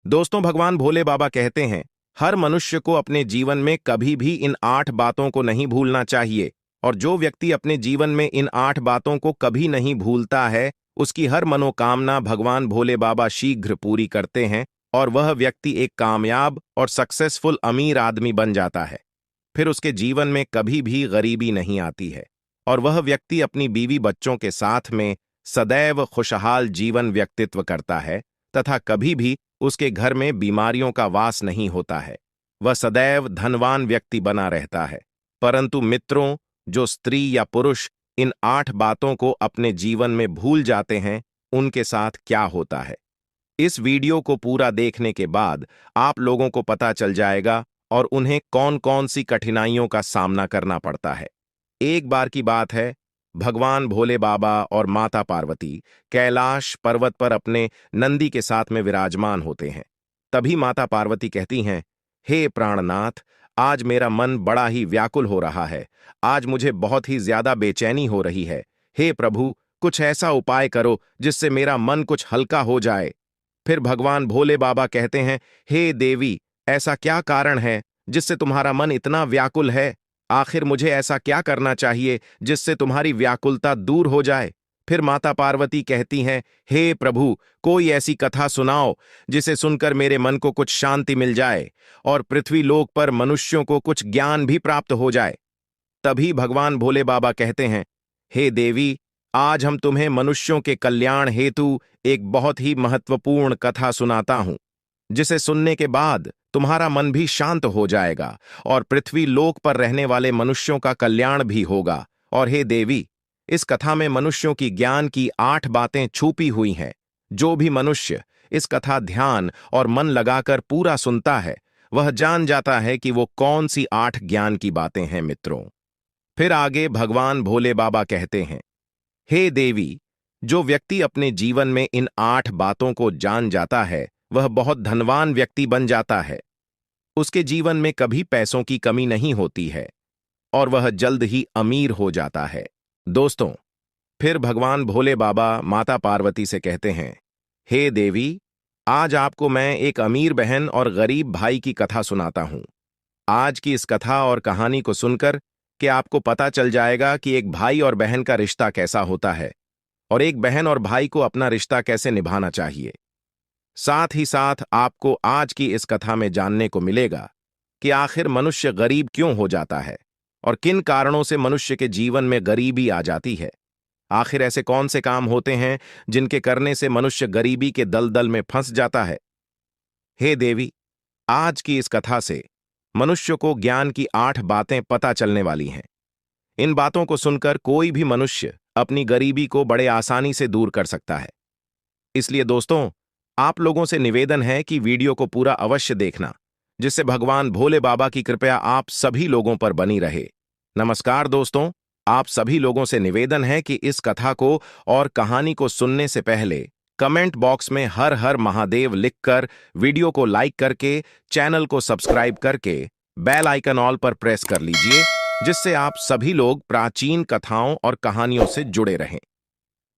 दोस्तों, भगवान भोले बाबा कहते हैं, हर मनुष्य को अपने जीवन में कभी भी इन 8 बातों को नहीं भूलना चाहिए। और जो व्यक्ति अपने जीवन में इन 8 बातों को कभी नहीं भूलता है, उसकी हर मनोकामना भगवान भोले बाबा शीघ्र पूरी करते हैं और वह व्यक्ति एक कामयाब और सक्सेसफुल अमीर आदमी बन जाता है। फिर उसके जीवन में कभी भी गरीबी नहीं आती है और वह व्यक्ति अपनी बीवी बच्चों के साथ में सदैव खुशहाल जीवन व्यक्तित्व करता है तथा कभी भी उसके घर में बीमारियों का वास नहीं होता है। वह सदैव धनवान व्यक्ति बना रहता है। परंतु मित्रों, जो स्त्री या पुरुष इन 8 बातों को अपने जीवन में भूल जाते हैं, उनके साथ क्या होता है? इस वीडियो को पूरा देखने के बाद आप लोगों को पता चल जाएगा और उन्हें कौन कौन सी कठिनाइयों का सामना करना पड़ता है। एक बार की बात है, भगवान भोले बाबा और माता पार्वती कैलाश पर्वत पर अपने नंदी के साथ में विराजमान होते हैं। तभी माता पार्वती कहती हैं, हे प्राणनाथ, आज मेरा मन बड़ा ही व्याकुल हो रहा है। आज मुझे बहुत ही ज्यादा बेचैनी हो रही है। हे प्रभु, कुछ ऐसा उपाय करो जिससे मेरा मन कुछ हल्का हो जाए। फिर भगवान भोले बाबा कहते हैं, हे देवी, ऐसा क्या कारण है जिससे तुम्हारा मन इतना व्याकुल है? आखिर मुझे ऐसा क्या करना चाहिए जिससे तुम्हारी व्याकुलता दूर हो जाए? फिर माता पार्वती कहती हैं, हे प्रभु, कोई ऐसी कथा सुनाओ जिसे सुनकर मेरे मन को कुछ शांति मिल जाए और पृथ्वी लोक पर मनुष्यों को कुछ ज्ञान भी प्राप्त हो जाए। तभी भगवान भोले बाबा कहते हैं, हे देवी, आज हम तुम्हें मनुष्यों के कल्याण हेतु एक बहुत ही महत्वपूर्ण कथा सुनाता हूं, जिसे सुनने के बाद तुम्हारा मन भी शांत हो जाएगा और पृथ्वी लोक पर रहने वाले मनुष्यों का कल्याण भी होगा। और हे देवी, इस कथा में मनुष्यों की ज्ञान की 8 बातें छुपी हुई हैं। जो भी मनुष्य इस कथा ध्यान और मन लगाकर पूरा सुनता है, वह जान जाता है कि वो कौन सी 8 ज्ञान की बातें हैं मित्रों। फिर आगे भगवान भोले बाबा कहते हैं, हे देवी, जो व्यक्ति अपने जीवन में इन 8 बातों को जान जाता है, वह बहुत धनवान व्यक्ति बन जाता है। उसके जीवन में कभी पैसों की कमी नहीं होती है और वह जल्द ही अमीर हो जाता है। दोस्तों, फिर भगवान भोले बाबा माता पार्वती से कहते हैं, हे देवी, आज आपको मैं एक अमीर बहन और गरीब भाई की कथा सुनाता हूं। आज की इस कथा और कहानी को सुनकर कि आपको पता चल जाएगा कि एक भाई और बहन का रिश्ता कैसा होता है और एक बहन और भाई को अपना रिश्ता कैसे निभाना चाहिए। साथ ही साथ आपको आज की इस कथा में जानने को मिलेगा कि आखिर मनुष्य गरीब क्यों हो जाता है और किन कारणों से मनुष्य के जीवन में गरीबी आ जाती है। आखिर ऐसे कौन से काम होते हैं जिनके करने से मनुष्य गरीबी के दलदल में फंस जाता है। हे देवी, आज की इस कथा से मनुष्य को ज्ञान की 8 बातें पता चलने वाली हैं। इन बातों को सुनकर कोई भी मनुष्य अपनी गरीबी को बड़े आसानी से दूर कर सकता है। इसलिए दोस्तों, आप लोगों से निवेदन है कि वीडियो को पूरा अवश्य देखना, जिससे भगवान भोले बाबा की कृपया आप सभी लोगों पर बनी रहे। नमस्कार दोस्तों, आप सभी लोगों से निवेदन है कि इस कथा को और कहानी को सुनने से पहले कमेंट बॉक्स में हर हर महादेव लिखकर, वीडियो को लाइक करके, चैनल को सब्सक्राइब करके बेल आइकन ऑल पर प्रेस कर लीजिए, जिससे आप सभी लोग प्राचीन कथाओं और कहानियों से जुड़े रहें।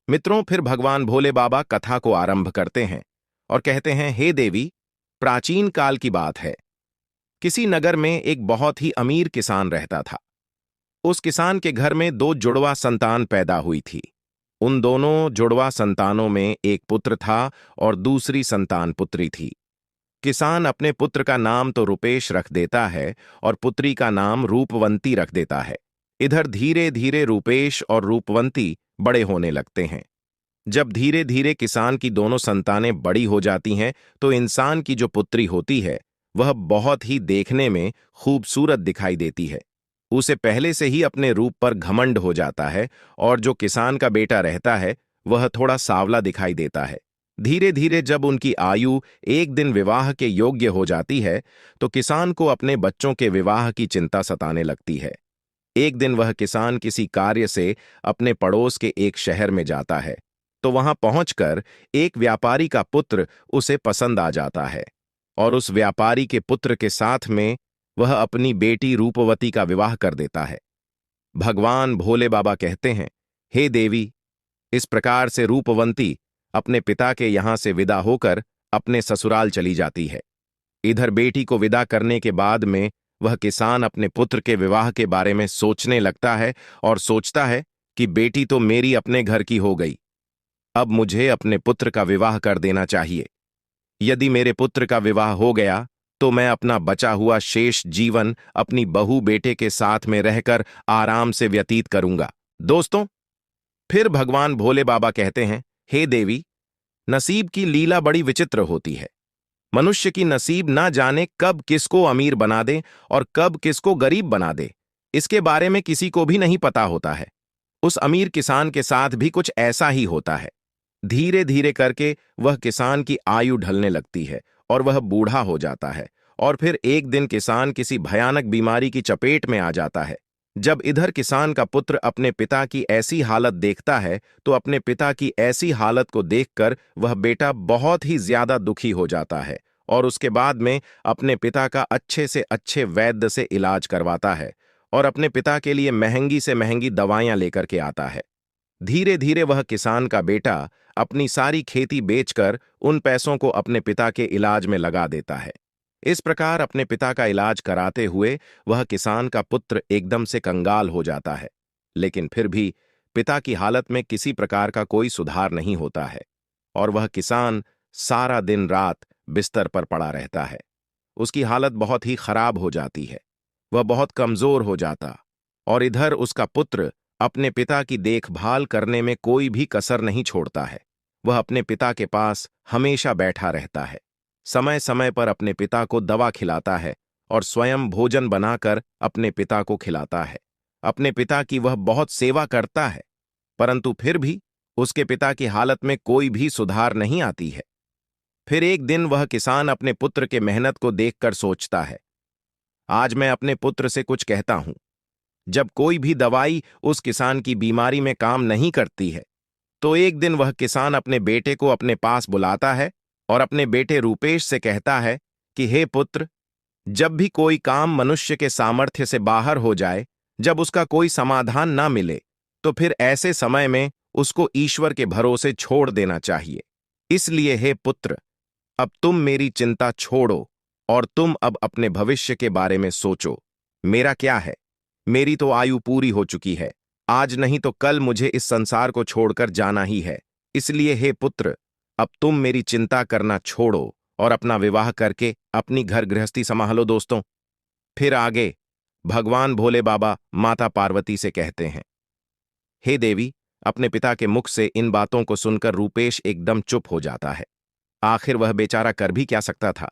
मित्रों, फिर भगवान भोले बाबा कथा को आरंभ करते हैं और कहते हैं, हे देवी, प्राचीन काल की बात है। किसी नगर में एक बहुत ही अमीर किसान रहता था। उस किसान के घर में 2 जुड़वा संतान पैदा हुई थी। उन दोनों जुड़वा संतानों में एक पुत्र था और दूसरी संतान पुत्री थी। किसान अपने पुत्र का नाम तो रुपेश रख देता है और पुत्री का नाम रूपवंती रख देता है। इधर धीरे धीरे रूपेश और रूपवंती बड़े होने लगते हैं। जब धीरे धीरे किसान की दोनों संतानें बड़ी हो जाती हैं, तो इंसान की जो पुत्री होती है, वह बहुत ही देखने में खूबसूरत दिखाई देती है। उसे पहले से ही अपने रूप पर घमंड हो जाता है और जो किसान का बेटा रहता है, वह थोड़ा सांवला दिखाई देता है। धीरे धीरे जब उनकी आयु एक दिन विवाह के योग्य हो जाती है, तो किसान को अपने बच्चों के विवाह की चिंता सताने लगती है। एक दिन वह किसान किसी कार्य से अपने पड़ोस के एक शहर में जाता है, तो वहां पहुंचकर एक व्यापारी का पुत्र उसे पसंद आ जाता है और उस व्यापारी के पुत्र के साथ में वह अपनी बेटी रूपवती का विवाह कर देता है। भगवान भोले बाबा कहते हैं, हे देवी, इस प्रकार से रूपवंती अपने पिता के यहां से विदा होकर अपने ससुराल चली जाती है। इधर बेटी को विदा करने के बाद में वह किसान अपने पुत्र के विवाह के बारे में सोचने लगता है और सोचता है कि बेटी तो मेरी अपने घर की हो गई, अब मुझे अपने पुत्र का विवाह कर देना चाहिए। यदि मेरे पुत्र का विवाह हो गया तो मैं अपना बचा हुआ शेष जीवन अपनी बहू बेटे के साथ में रहकर आराम से व्यतीत करूंगा। दोस्तों, फिर भगवान भोले बाबा कहते हैं, हे देवी, नसीब की लीला बड़ी विचित्र होती है। मनुष्य की नसीब ना जाने कब किसको अमीर बना दे और कब किसको गरीब बना दे, इसके बारे में किसी को भी नहीं पता होता है। उस अमीर किसान के साथ भी कुछ ऐसा ही होता है। धीरे धीरे करके वह किसान की आयु ढलने लगती है और वह बूढ़ा हो जाता है, और फिर एक दिन किसान किसी भयानक बीमारी की चपेट में आ जाता है। जब इधर किसान का पुत्र अपने पिता की ऐसी हालत देखता है तो अपने पिता की ऐसी हालत को देखकर वह बेटा बहुत ही ज्यादा दुखी हो जाता है और उसके बाद में अपने पिता का अच्छे से अच्छे वैद्य से इलाज करवाता है और अपने पिता के लिए महंगी से महंगी दवाइयां लेकर के आता है। धीरे धीरे वह किसान का बेटा अपनी सारी खेती बेचकर उन पैसों को अपने पिता के इलाज में लगा देता है। इस प्रकार अपने पिता का इलाज कराते हुए वह किसान का पुत्र एकदम से कंगाल हो जाता है, लेकिन फिर भी पिता की हालत में किसी प्रकार का कोई सुधार नहीं होता है और वह किसान सारा दिन रात बिस्तर पर पड़ा रहता है। उसकी हालत बहुत ही खराब हो जाती है, वह बहुत कमजोर हो जाता, और इधर उसका पुत्र अपने पिता की देखभाल करने में कोई भी कसर नहीं छोड़ता है। वह अपने पिता के पास हमेशा बैठा रहता है, समय समय पर अपने पिता को दवा खिलाता है और स्वयं भोजन बनाकर अपने पिता को खिलाता है। अपने पिता की वह बहुत सेवा करता है, परंतु फिर भी उसके पिता की हालत में कोई भी सुधार नहीं आती है। फिर एक दिन वह किसान अपने पुत्र के मेहनत को देखकर सोचता है, आज मैं अपने पुत्र से कुछ कहता हूं। जब कोई भी दवाई उस किसान की बीमारी में काम नहीं करती है तो एक दिन वह किसान अपने बेटे को अपने पास बुलाता है और अपने बेटे रूपेश से कहता है कि हे पुत्र, जब भी कोई काम मनुष्य के सामर्थ्य से बाहर हो जाए, जब उसका कोई समाधान ना मिले, तो फिर ऐसे समय में उसको ईश्वर के भरोसे छोड़ देना चाहिए। इसलिए हे पुत्र, अब तुम मेरी चिंता छोड़ो और तुम अब अपने भविष्य के बारे में सोचो। मेरा क्या है, मेरी तो आयु पूरी हो चुकी है, आज नहीं तो कल मुझे इस संसार को छोड़कर जाना ही है। इसलिए हे पुत्र, अब तुम मेरी चिंता करना छोड़ो और अपना विवाह करके अपनी घर गृहस्थी संभालो। दोस्तों, फिर आगे भगवान भोले बाबा माता पार्वती से कहते हैं, हे देवी, अपने पिता के मुख से इन बातों को सुनकर रूपेश एकदम चुप हो जाता है। आखिर वह बेचारा कर भी क्या सकता था।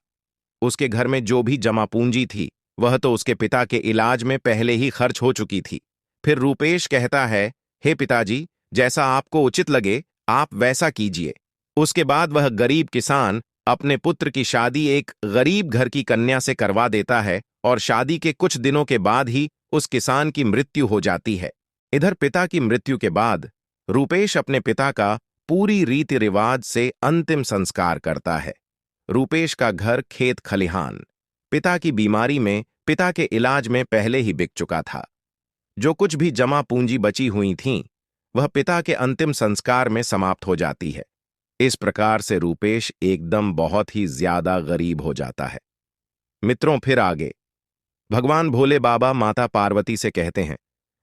उसके घर में जो भी जमा पूंजी थी वह तो उसके पिता के इलाज में पहले ही खर्च हो चुकी थी। फिर रूपेश कहता है, हे पिताजी, जैसा आपको उचित लगे आप वैसा कीजिए। उसके बाद वह गरीब किसान अपने पुत्र की शादी एक गरीब घर की कन्या से करवा देता है और शादी के कुछ दिनों के बाद ही उस किसान की मृत्यु हो जाती है। इधर पिता की मृत्यु के बाद रूपेश अपने पिता का पूरी रीति रिवाज से अंतिम संस्कार करता है। रूपेश का घर खेत खलिहान पिता की बीमारी में, पिता के इलाज में पहले ही बिक चुका था। जो कुछ भी जमा पूंजी बची हुई थीं, वह पिता के अंतिम संस्कार में समाप्त हो जाती है। इस प्रकार से रूपेश एकदम बहुत ही ज्यादा गरीब हो जाता है। मित्रों, फिर आगे भगवान भोले बाबा माता पार्वती से कहते हैं,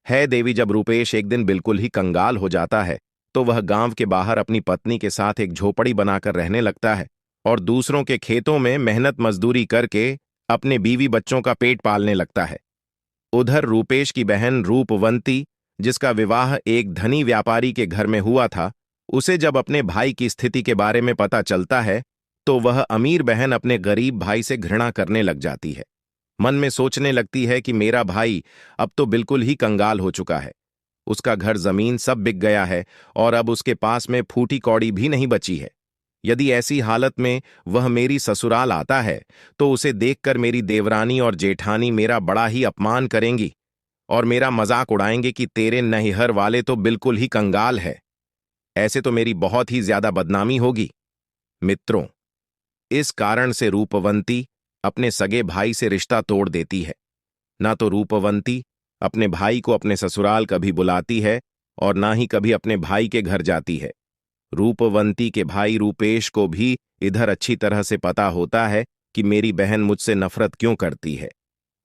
है देवी, जब रूपेश एक दिन बिल्कुल ही कंगाल हो जाता है तो वह गांव के बाहर अपनी पत्नी के साथ एक झोपड़ी बनाकर रहने लगता है और दूसरों के खेतों में मेहनत मजदूरी करके अपने बीवी बच्चों का पेट पालने लगता है। उधर रूपेश की बहन रूपवंती, जिसका विवाह एक धनी व्यापारी के घर में हुआ था, उसे जब अपने भाई की स्थिति के बारे में पता चलता है तो वह अमीर बहन अपने गरीब भाई से घृणा करने लग जाती है। मन में सोचने लगती है कि मेरा भाई अब तो बिल्कुल ही कंगाल हो चुका है, उसका घर जमीन सब बिक गया है और अब उसके पास में फूटी कौड़ी भी नहीं बची है। यदि ऐसी हालत में वह मेरी ससुराल आता है तो उसे देखकर मेरी देवरानी और जेठानी मेरा बड़ा ही अपमान करेंगी और मेरा मजाक उड़ाएंगे कि तेरे नैहर वाले तो बिल्कुल ही कंगाल है। ऐसे तो मेरी बहुत ही ज्यादा बदनामी होगी। मित्रों, इस कारण से रूपवंती अपने सगे भाई से रिश्ता तोड़ देती है। ना तो रूपवंती अपने भाई को अपने ससुराल कभी बुलाती है और ना ही कभी अपने भाई के घर जाती है। रूपवंती के भाई रूपेश को भी इधर अच्छी तरह से पता होता है कि मेरी बहन मुझसे नफरत क्यों करती है।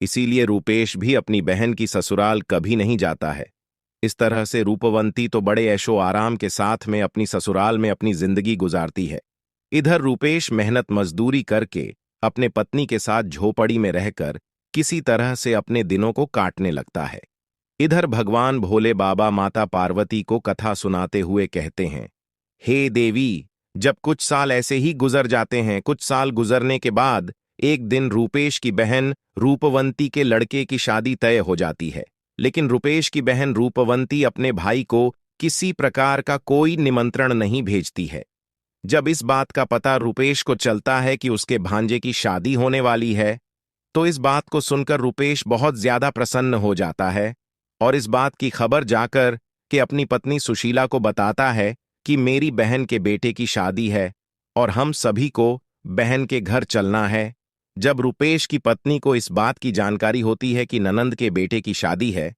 इसीलिए रूपेश भी अपनी बहन की ससुराल कभी नहीं जाता है। इस तरह से रूपवंती तो बड़े ऐशो आराम के साथ में अपनी ससुराल में अपनी जिंदगी गुजारती है। इधर रूपेश मेहनत मजदूरी करके अपने पत्नी के साथ झोपड़ी में रहकर किसी तरह से अपने दिनों को काटने लगता है। इधर भगवान भोले बाबा माता पार्वती को कथा सुनाते हुए कहते हैं, हे देवी, जब कुछ साल ऐसे ही गुजर जाते हैं, कुछ साल गुजरने के बाद एक दिन रूपेश की बहन रूपवंती के लड़के की शादी तय हो जाती है। लेकिन रूपेश की बहन रूपवंती अपने भाई को किसी प्रकार का कोई निमंत्रण नहीं भेजती है। जब इस बात का पता रूपेश को चलता है कि उसके भांजे की शादी होने वाली है, तो इस बात को सुनकर रूपेश बहुत ज्यादा प्रसन्न हो जाता है और इस बात की खबर जाकर कि अपनी पत्नी सुशीला को बताता है कि मेरी बहन के बेटे की शादी है और हम सभी को बहन के घर चलना है। जब रूपेश की पत्नी को इस बात की जानकारी होती है कि ननंद के बेटे की शादी है,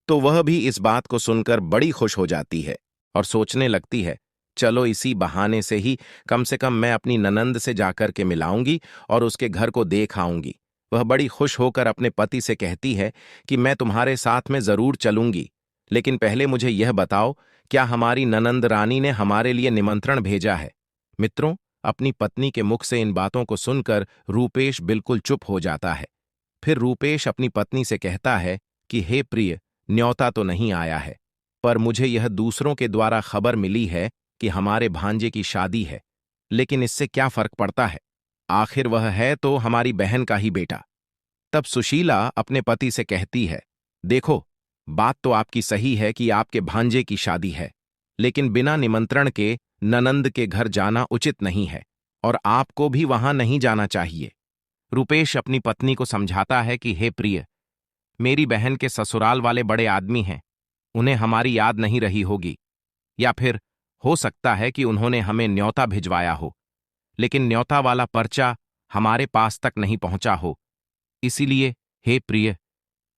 तो वह भी इस बात को सुनकर बड़ी खुश हो जाती है और सोचने लगती है, चलो इसी बहाने से कम मैं अपनी ननंद से जाकर के मिलाऊंगी और उसके घर को देख आऊंगी। वह बड़ी खुश होकर अपने पति से कहती है कि मैं तुम्हारे साथ में जरूर चलूंगी, लेकिन पहले मुझे यह बताओ, क्या हमारी ननंद रानी ने हमारे लिए निमंत्रण भेजा है? मित्रों, अपनी पत्नी के मुख से इन बातों को सुनकर रूपेश बिल्कुल चुप हो जाता है। फिर रूपेश अपनी पत्नी से कहता है कि हे प्रिय, न्योता तो नहीं आया है, पर मुझे यह दूसरों के द्वारा खबर मिली है कि हमारे भांजे की शादी है। लेकिन इससे क्या फर्क पड़ता है, आखिर वह है तो हमारी बहन का ही बेटा। तब सुशीला अपने पति से कहती है, देखो, बात तो आपकी सही है कि आपके भांजे की शादी है, लेकिन बिना निमंत्रण के ननंद के घर जाना उचित नहीं है और आपको भी वहां नहीं जाना चाहिए। रूपेश अपनी पत्नी को समझाता है कि हे प्रिय, मेरी बहन के ससुराल वाले बड़े आदमी हैं, उन्हें हमारी याद नहीं रही होगी, या फिर हो सकता है कि उन्होंने हमें न्योता भिजवाया हो, लेकिन न्योता वाला पर्चा हमारे पास तक नहीं पहुंचा हो। इसीलिए हे प्रिय,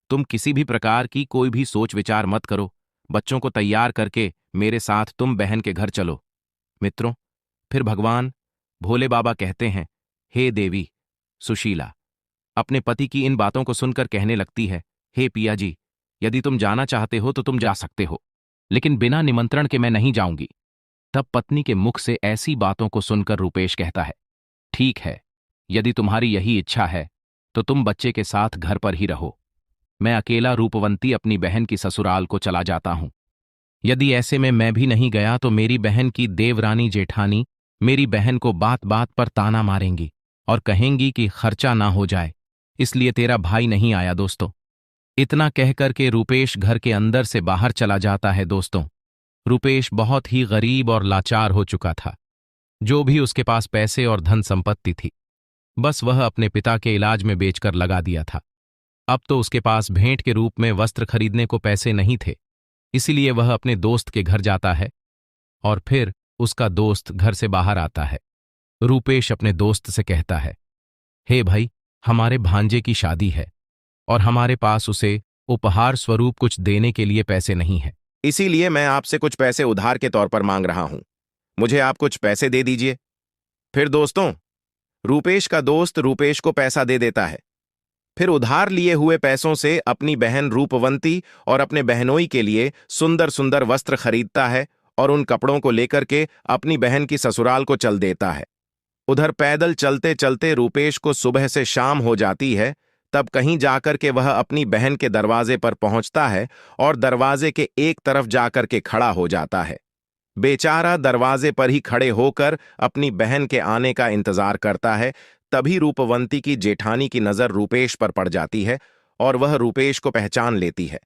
तुम किसी भी प्रकार की कोई भी सोच विचार मत करो, बच्चों को तैयार करके मेरे साथ तुम बहन के घर चलो। मित्रों, फिर भगवान भोले बाबा कहते हैं, हे देवी सुशीला अपने पति की इन बातों को सुनकर कहने लगती है, हे पिया जी, यदि तुम जाना चाहते हो तो तुम जा सकते हो, लेकिन बिना निमंत्रण के मैं नहीं जाऊंगी। तब पत्नी के मुख से ऐसी बातों को सुनकर रूपेश कहता है, ठीक है, यदि तुम्हारी यही इच्छा है तो तुम बच्चे के साथ घर पर ही रहो। मैं अकेला रूपवंती अपनी बहन की ससुराल को चला जाता हूं। यदि ऐसे में मैं भी नहीं गया तो मेरी बहन की देवरानी जेठानी मेरी बहन को बात बात पर ताना मारेंगी और कहेंगी कि खर्चा ना हो जाए, इसलिए तेरा भाई नहीं आया। दोस्तों, इतना कहकर के रूपेश घर के अंदर से बाहर चला जाता है। दोस्तों, रूपेश बहुत ही गरीब और लाचार हो चुका था। जो भी उसके पास पैसे और धन संपत्ति थी, बस वह अपने पिता के इलाज में बेचकर लगा दिया था। अब तो उसके पास भेंट के रूप में वस्त्र खरीदने को पैसे नहीं थे, इसीलिए वह अपने दोस्त के घर जाता है और फिर उसका दोस्त घर से बाहर आता है। रूपेश अपने दोस्त से कहता है, हे भाई, हमारे भांजे की शादी है और हमारे पास उसे उपहार स्वरूप कुछ देने के लिए पैसे नहीं है, इसीलिए मैं आपसे कुछ पैसे उधार के तौर पर मांग रहा हूं। मुझे आप कुछ पैसे दे दीजिए। फिर दोस्तों, रूपेश का दोस्त रूपेश को पैसा दे देता है। फिर उधार लिए हुए पैसों से अपनी बहन रूपवंती और अपने बहनोई के लिए सुंदर सुंदर वस्त्र खरीदता है और उन कपड़ों को लेकर के अपनी बहन की ससुराल को चल देता है। उधर पैदल चलते चलते रूपेश को सुबह से शाम हो जाती है। तब कहीं जाकर के वह अपनी बहन के दरवाजे पर पहुंचता है और दरवाजे के एक तरफ जाकर के खड़ा हो जाता है। बेचारा दरवाजे पर ही खड़े होकर अपनी बहन के आने का इंतजार करता है। तभी रूपवंती की जेठानी की नजर रूपेश पर पड़ जाती है और वह रूपेश को पहचान लेती है।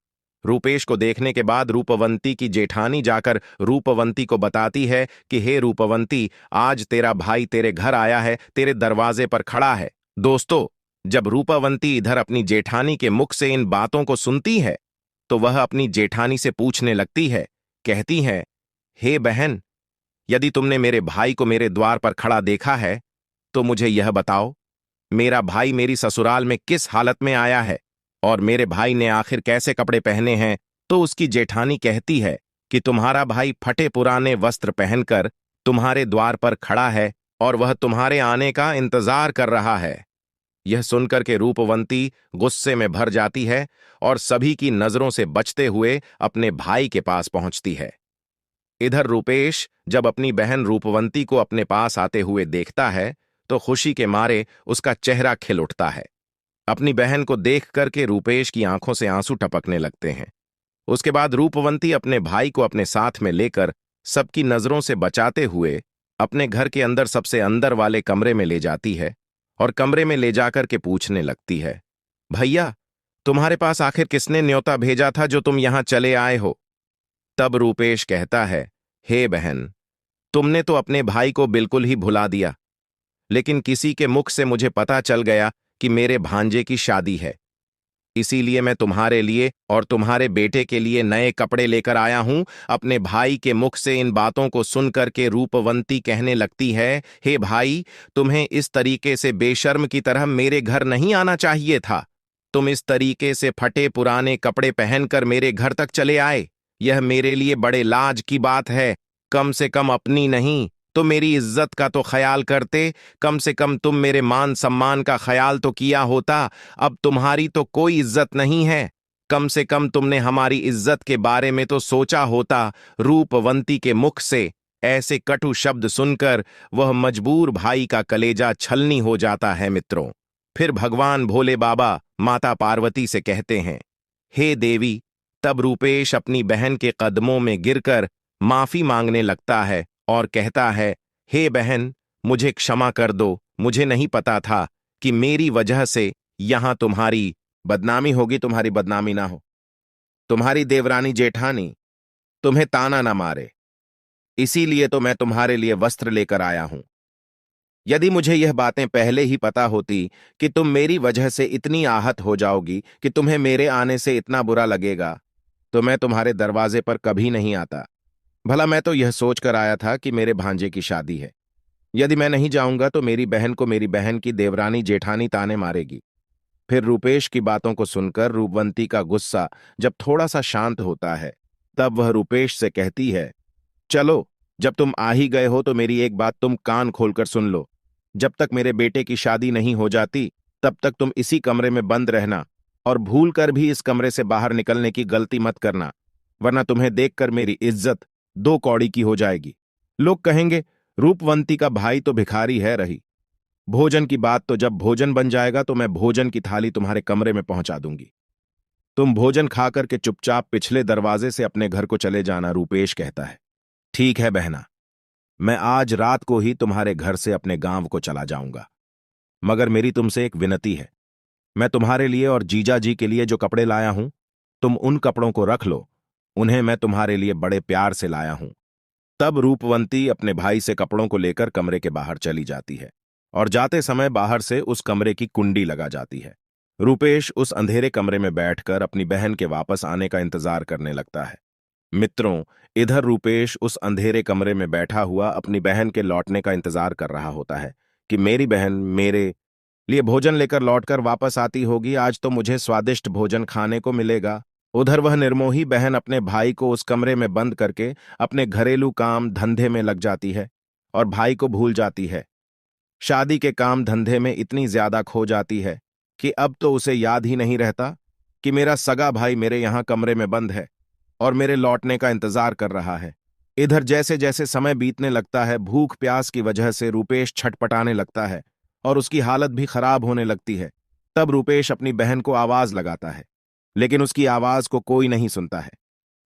रूपेश को देखने के बाद रूपवंती की जेठानी जाकर रूपवंती को बताती है कि हे रूपवंती, आज तेरा भाई तेरे घर आया है, तेरे दरवाजे पर खड़ा है। दोस्तों, जब रूपवंती इधर अपनी जेठानी के मुख से इन बातों को सुनती है, तो वह अपनी जेठानी से पूछने लगती है, कहती है, हे बहन, यदि तुमने मेरे भाई को मेरे द्वार पर खड़ा देखा है तो मुझे यह बताओ, मेरा भाई मेरी ससुराल में किस हालत में आया है और मेरे भाई ने आखिर कैसे कपड़े पहने हैं। तो उसकी जेठानी कहती है कि तुम्हारा भाई फटे पुराने वस्त्र पहनकर तुम्हारे द्वार पर खड़ा है और वह तुम्हारे आने का इंतजार कर रहा है। यह सुनकर के रूपवंती गुस्से में भर जाती है और सभी की नजरों से बचते हुए अपने भाई के पास पहुंचती है। इधर रूपेश जब अपनी बहन रूपवंती को अपने पास आते हुए देखता है तो खुशी के मारे उसका चेहरा खिल उठता है। अपनी बहन को देख करके रूपेश की आंखों से आंसू टपकने लगते हैं। उसके बाद रूपवंती अपने भाई को अपने साथ में लेकर सबकी नजरों से बचाते हुए अपने घर के अंदर सबसे अंदर वाले कमरे में ले जाती है और कमरे में ले जाकर के पूछने लगती है, भैया, तुम्हारे पास आखिर किसने न्योता भेजा था जो तुम यहां चले आए हो? तब रूपेश कहता है, हे बहन, तुमने तो अपने भाई को बिल्कुल ही भुला दिया, लेकिन किसी के मुख से मुझे पता चल गया कि मेरे भांजे की शादी है। इसीलिए मैं तुम्हारे लिए और तुम्हारे बेटे के लिए नए कपड़े लेकर आया हूं। अपने भाई के मुख से इन बातों को सुनकर के रूपवंती कहने लगती है, हे भाई, तुम्हें इस तरीके से बेशर्म की तरह मेरे घर नहीं आना चाहिए था। तुम इस तरीके से फटे पुराने कपड़े पहनकर मेरे घर तक चले आए। यह मेरे लिए बड़े लाज की बात है। कम से कम अपनी नहीं तो मेरी इज्जत का तो ख्याल करते। कम से कम तुम मेरे मान सम्मान का ख्याल तो किया होता। अब तुम्हारी तो कोई इज्जत नहीं है। कम से कम तुमने हमारी इज्जत के बारे में तो सोचा होता। रूपवंती के मुख से ऐसे कटु शब्द सुनकर वह मजबूर भाई का कलेजा छलनी हो जाता है। मित्रों, फिर भगवान भोले बाबा माता पार्वती से कहते हैं, हे देवी। तब रूपेश अपनी बहन के कदमों में गिरकर माफी मांगने लगता है और कहता है, हे बहन, मुझे क्षमा कर दो। मुझे नहीं पता था कि मेरी वजह से यहां तुम्हारी बदनामी होगी। तुम्हारी बदनामी ना हो, तुम्हारी देवरानी जेठानी तुम्हें ताना ना मारे, इसीलिए तो मैं तुम्हारे लिए वस्त्र लेकर आया हूं। यदि मुझे यह बातें पहले ही पता होती कि तुम मेरी वजह से इतनी आहत हो जाओगी कि तुम्हें मेरे आने से इतना बुरा लगेगा, तो मैं तुम्हारे दरवाजे पर कभी नहीं आता। भला मैं तो यह सोचकर आया था कि मेरे भांजे की शादी है। यदि मैं नहीं जाऊंगा तो मेरी बहन को मेरी बहन की देवरानी जेठानी ताने मारेगी। फिर रूपेश की बातों को सुनकर रूपवंती का गुस्सा जब थोड़ा सा शांत होता है, तब वह रूपेश से कहती है, चलो, जब तुम आ ही गए हो तो मेरी एक बात तुम कान खोलकर सुन लो। जब तक मेरे बेटे की शादी नहीं हो जाती, तब तक तुम इसी कमरे में बंद रहना और भूल कर भी इस कमरे से बाहर निकलने की गलती मत करना, वरना तुम्हें देखकर मेरी इज्जत दो कौड़ी की हो जाएगी। लोग कहेंगे, रूपवंती का भाई तो भिखारी है रही। भोजन की बात तो जब भोजन बन जाएगा तो मैं भोजन की थाली तुम्हारे कमरे में पहुंचा दूंगी। तुम भोजन खा करके चुपचाप पिछले दरवाजे से अपने घर को चले जाना। रूपेश कहता है, ठीक है बहना, मैं आज रात को ही तुम्हारे घर से अपने गांव को चला जाऊंगा। मगर मेरी तुमसे एक विनती है। मैं तुम्हारे लिए और जीजा जी के लिए जो कपड़े लाया हूं, तुम उन कपड़ों को रख लो। उन्हें मैं तुम्हारे लिए बड़े प्यार से लाया हूं। तब रूपवंती अपने भाई से कपड़ों को लेकर कमरे के बाहर चली जाती है और जाते समय बाहर से उस कमरे की कुंडी लगा जाती है। रूपेश उस अंधेरे कमरे में बैठकर अपनी बहन के वापस आने का इंतजार करने लगता है। मित्रों, इधर रूपेश उस अंधेरे कमरे में बैठा हुआ अपनी बहन के लौटने का इंतजार कर रहा होता है कि मेरी बहन मेरे लिए भोजन लेकर लौटकर वापस आती होगी। आज तो मुझे स्वादिष्ट भोजन खाने को मिलेगा। उधर वह निर्मोही बहन अपने भाई को उस कमरे में बंद करके अपने घरेलू काम धंधे में लग जाती है और भाई को भूल जाती है। शादी के काम धंधे में इतनी ज्यादा खो जाती है कि अब तो उसे याद ही नहीं रहता कि मेरा सगा भाई मेरे यहां कमरे में बंद है और मेरे लौटने का इंतजार कर रहा है। इधर जैसे जैसे समय बीतने लगता है, भूख प्यास की वजह से रूपेश छटपटाने लगता है और उसकी हालत भी खराब होने लगती है। तब रूपेश अपनी बहन को आवाज लगाता है, लेकिन उसकी आवाज को कोई नहीं सुनता है।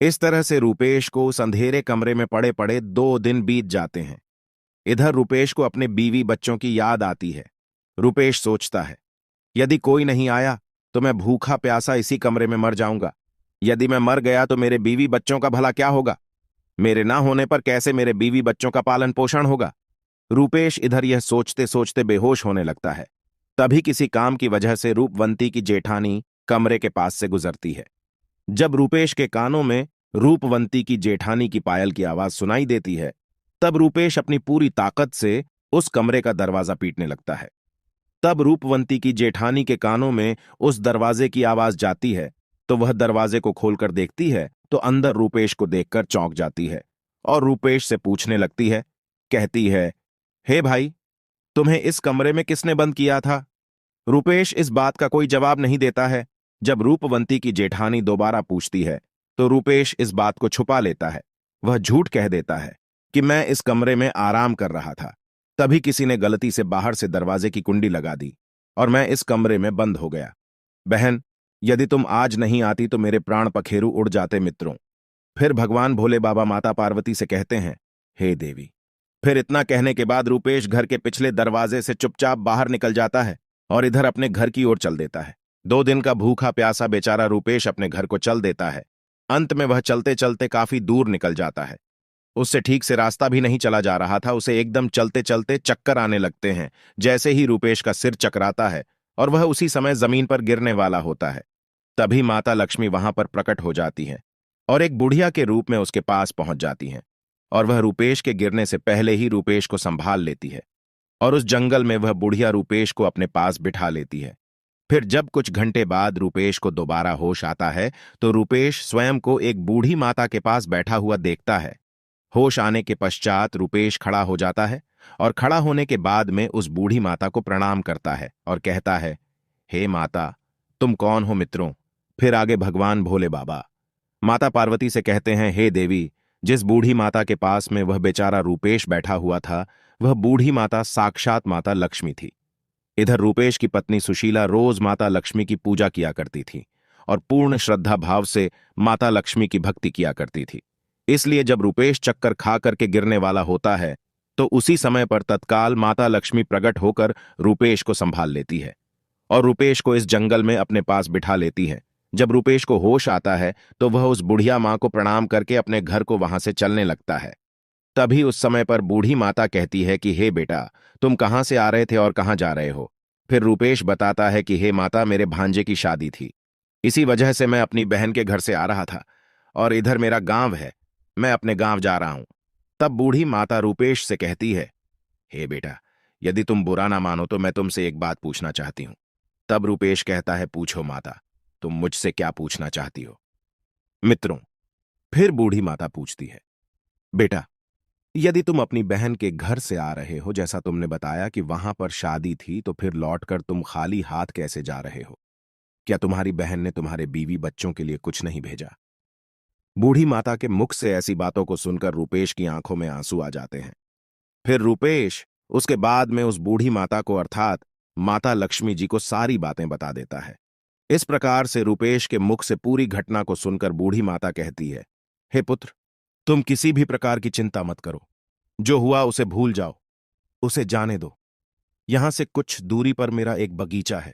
इस तरह से रूपेश को उस अंधेरे कमरे में पड़े पड़े 2 दिन बीत जाते हैं। इधर रूपेश को अपने बीवी बच्चों की याद आती है। रूपेश सोचता है, यदि कोई नहीं आया तो मैं भूखा प्यासा इसी कमरे में मर जाऊंगा। यदि मैं मर गया तो मेरे बीवी बच्चों का भला क्या होगा? मेरे ना होने पर कैसे मेरे बीवी बच्चों का पालन पोषण होगा? रूपेश इधर यह सोचते सोचते बेहोश होने लगता है। तभी किसी काम की वजह से रूपवंती की जेठानी कमरे के पास से गुजरती है। जब रूपेश के कानों में रूपवंती की जेठानी की पायल की आवाज सुनाई देती है, तब रूपेश अपनी पूरी ताकत से उस कमरे का दरवाजा पीटने लगता है। तब रूपवंती की जेठानी के कानों में उस दरवाजे की आवाज जाती है तो वह दरवाजे को खोलकर देखती है तो अंदर रूपेश को देखकर चौंक जाती है और रूपेश से पूछने लगती है, कहती है, हे भाई, तुम्हें इस कमरे में किसने बंद किया था? रूपेश इस बात का कोई जवाब नहीं देता है। जब रूपवंती की जेठानी दोबारा पूछती है तो रूपेश इस बात को छुपा लेता है। वह झूठ कह देता है कि मैं इस कमरे में आराम कर रहा था। तभी किसी ने गलती से बाहर से दरवाजे की कुंडी लगा दी और मैं इस कमरे में बंद हो गया। बहन, यदि तुम आज नहीं आती तो मेरे प्राण पखेरु उड़ जाते मित्रों। फिर भगवान भोले बाबा माता पार्वती से कहते हैं, हे देवी। फिर इतना कहने के बाद रूपेश घर के पिछले दरवाजे से चुपचाप बाहर निकल जाता है और इधर अपने घर की ओर चल देता है। 2 दिन का भूखा प्यासा बेचारा रूपेश अपने घर को चल देता है। अंत में वह चलते चलते काफी दूर निकल जाता है। उससे ठीक से रास्ता भी नहीं चला जा रहा था, उसे एकदम चलते चलते चक्कर आने लगते हैं। जैसे ही रूपेश का सिर चकराता है और वह उसी समय जमीन पर गिरने वाला होता है, तभी माता लक्ष्मी वहां पर प्रकट हो जाती हैं और एक बुढ़िया के रूप में उसके पास पहुंच जाती हैं और वह रूपेश के गिरने से पहले ही रूपेश को संभाल लेती है और उस जंगल में वह बुढ़िया रूपेश को अपने पास बिठा लेती है। फिर जब कुछ घंटे बाद रूपेश को दोबारा होश आता है तो रूपेश स्वयं को एक बूढ़ी माता के पास बैठा हुआ देखता है। होश आने के पश्चात रूपेश खड़ा हो जाता है और खड़ा होने के बाद में उस बूढ़ी माता को प्रणाम करता है और कहता है, हे माता, तुम कौन हो मित्रों? फिर आगे भगवान भोले बाबा माता पार्वती से कहते हैं, हे देवी, जिस बूढ़ी माता के पास में वह बेचारा रूपेश बैठा हुआ था, वह बूढ़ी माता साक्षात माता लक्ष्मी थी। इधर रूपेश की पत्नी सुशीला रोज माता लक्ष्मी की पूजा किया करती थी और पूर्ण श्रद्धा भाव से माता लक्ष्मी की भक्ति किया करती थी। इसलिए जब रूपेश चक्कर खा करके गिरने वाला होता है तो उसी समय पर तत्काल माता लक्ष्मी प्रकट होकर रूपेश को संभाल लेती है और रूपेश को इस जंगल में अपने पास बिठा लेती है। जब रूपेश को होश आता है तो वह उस बुढ़िया मां को प्रणाम करके अपने घर को वहां से चलने लगता है। तभी उस समय पर बूढ़ी माता कहती है कि हे बेटा, तुम कहां से आ रहे थे और कहां जा रहे हो? फिर रूपेश बताता है कि हे माता, मेरे भांजे की शादी थी, इसी वजह से मैं अपनी बहन के घर से आ रहा था और इधर मेरा गांव है, मैं अपने गांव जा रहा हूं। तब बूढ़ी माता रूपेश से कहती है, हे बेटा, यदि तुम बुरा ना मानो तो मैं तुमसे एक बात पूछना चाहती हूं। तब रूपेश कहता है, पूछो माता, तुम मुझसे क्या पूछना चाहती हो? मित्रों, फिर बूढ़ी माता पूछती है, बेटा, यदि तुम अपनी बहन के घर से आ रहे हो, जैसा तुमने बताया कि वहां पर शादी थी, तो फिर लौटकर तुम खाली हाथ कैसे जा रहे हो? क्या तुम्हारी बहन ने तुम्हारे बीवी बच्चों के लिए कुछ नहीं भेजा? बूढ़ी माता के मुख से ऐसी बातों को सुनकर रूपेश की आंखों में आंसू आ जाते हैं। फिर रूपेश उसके बाद में उस बूढ़ी माता को अर्थात माता लक्ष्मी जी को सारी बातें बता देता है। इस प्रकार से रूपेश के मुख से पूरी घटना को सुनकर बूढ़ी माता कहती है, हे पुत्र, तुम किसी भी प्रकार की चिंता मत करो। जो हुआ उसे भूल जाओ, उसे जाने दो। यहां से कुछ दूरी पर मेरा एक बगीचा है।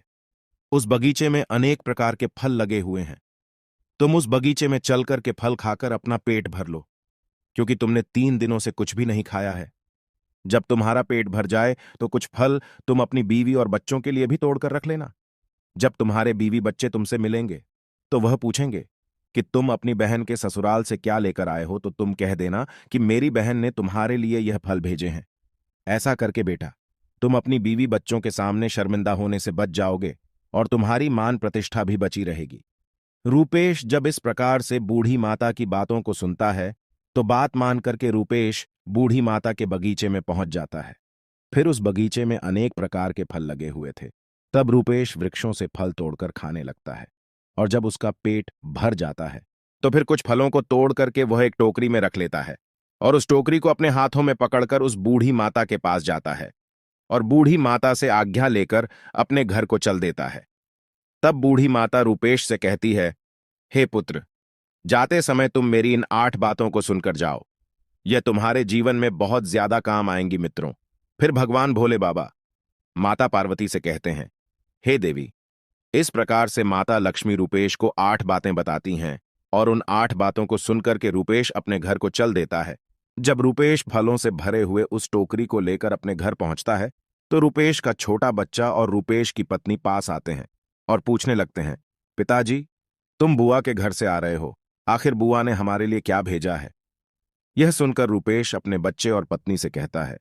उस बगीचे में अनेक प्रकार के फल लगे हुए हैं। तुम उस बगीचे में चलकर के फल खाकर अपना पेट भर लो, क्योंकि तुमने 3 दिनों से कुछ भी नहीं खाया है। जब तुम्हारा पेट भर जाए तो कुछ फल तुम अपनी बीवी और बच्चों के लिए भी तोड़कर रख लेना। जब तुम्हारे बीवी बच्चे तुमसे मिलेंगे तो वह पूछेंगे कि तुम अपनी बहन के ससुराल से क्या लेकर आए हो, तो तुम कह देना कि मेरी बहन ने तुम्हारे लिए यह फल भेजे हैं। ऐसा करके बेटा, तुम अपनी बीवी बच्चों के सामने शर्मिंदा होने से बच जाओगे और तुम्हारी मान प्रतिष्ठा भी बची रहेगी। रूपेश जब इस प्रकार से बूढ़ी माता की बातों को सुनता है तो बात मान करके रूपेश बूढ़ी माता के बगीचे में पहुंच जाता है। फिर उस बगीचे में अनेक प्रकार के फल लगे हुए थे। तब रूपेश वृक्षों से फल तोड़कर खाने लगता है और जब उसका पेट भर जाता है तो फिर कुछ फलों को तोड़ करके वह एक टोकरी में रख लेता है और उस टोकरी को अपने हाथों में पकड़कर उस बूढ़ी माता के पास जाता है और बूढ़ी माता से आज्ञा लेकर अपने घर को चल देता है। तब बूढ़ी माता रूपेश से कहती है, हे पुत्र, जाते समय तुम मेरी इन 8 बातों को सुनकर जाओ। यह तुम्हारे जीवन में बहुत ज्यादा काम आएंगी मित्रों। फिर भगवान भोले बाबा माता पार्वती से कहते हैं, हे देवी, इस प्रकार से माता लक्ष्मी रूपेश को 8 बातें बताती हैं और उन 8 बातों को सुनकर के रूपेश अपने घर को चल देता है। जब रूपेश फलों से भरे हुए उस टोकरी को लेकर अपने घर पहुंचता है तो रूपेश का छोटा बच्चा और रूपेश की पत्नी पास आते हैं और पूछने लगते हैं, पिताजी, तुम बुआ के घर से आ रहे हो, आखिर बुआ ने हमारे लिए क्या भेजा है? यह सुनकर रूपेश अपने बच्चे और पत्नी से कहता है,